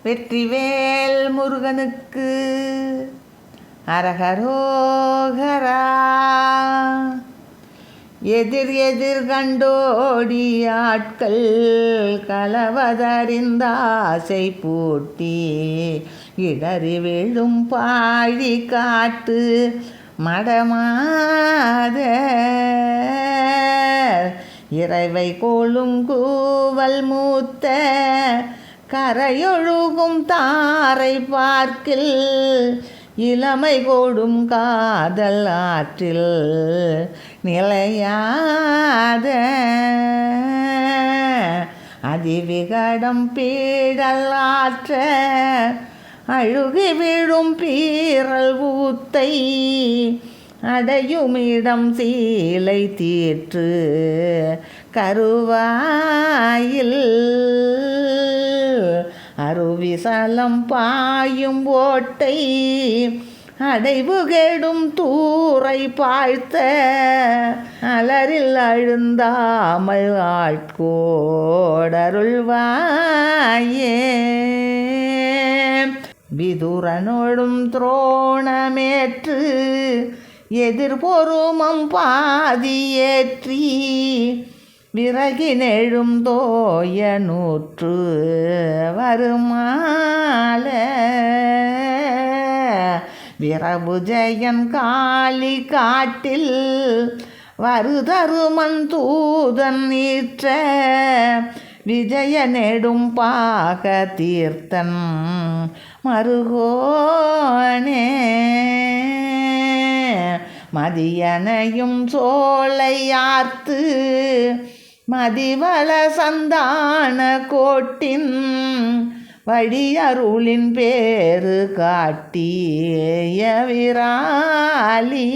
வெற்றிவேல் முருகனுக்கு அரகரோகரா. எதிர் எதிர் கண்டோடி ஆட்கள் கலவதறிந்தாசை பூட்டி இடறி விழும் பாழி காட்டு மடமாத இறைவை கோளும் கூவல் மூத்த கரையொழுகும் தாரை பார்க்கில் இளமை கோடும் காதல் ஆற்றில் நிலையாத அதிவிகடம் பீடல் ஆற்ற அழுகி விழும் பீரல் ஊத்தை அடையுமிடம் சீலை தீற்று கருவாயில் அருவிசலம் பாயும் ஓட்டை அடைவு கெடும் தூரை பாழ்த்த அலரில் அழுந்தாமல் ஆட்கோடருள்வாயே. விதுரனோடும் துரோணமேற்று எதிர்பொருமம் பாதியேற்றி விறகினெழும் தோய நூற்று வருமால விரவு ஜெயன் காளி காட்டில் வருதருமன் தூதன் நீற்ற விஜய நெடும் பாக தீர்த்தன் மருகோனே. மதியனையும் சோலையார்த்து மதிவள சந்தான கோட்டின் வழியருளின் பேரு காட்டிய விராலி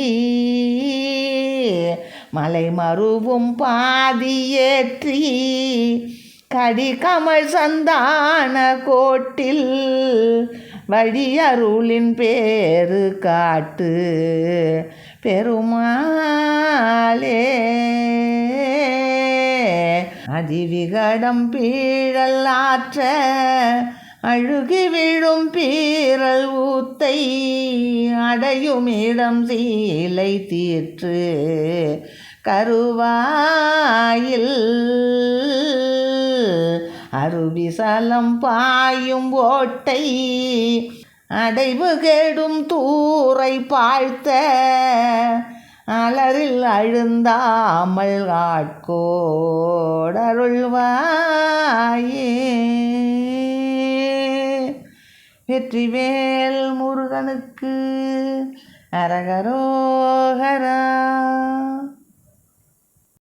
மலை மருவும் பாதியேற்றி கடிகமல் சந்தான கோட்டில் வழியருளின் பேரு காட்டு பெருமாளே. அதிவிகடம் பீழல் ஆற்ற அழுகி விழும் பீரல் ஊத்தை அடையுமிடம் சீலை தீற்று கருவாயில் அருவிசலம் பாயும் ஓட்டை அடைவு கெடும் தூரை பாழ்த்த அலரில் அழுந்தாமல் ஆட்கோடருள்வாயே. வெற்றிவேல் முருகனுக்கு அரகரோகரா.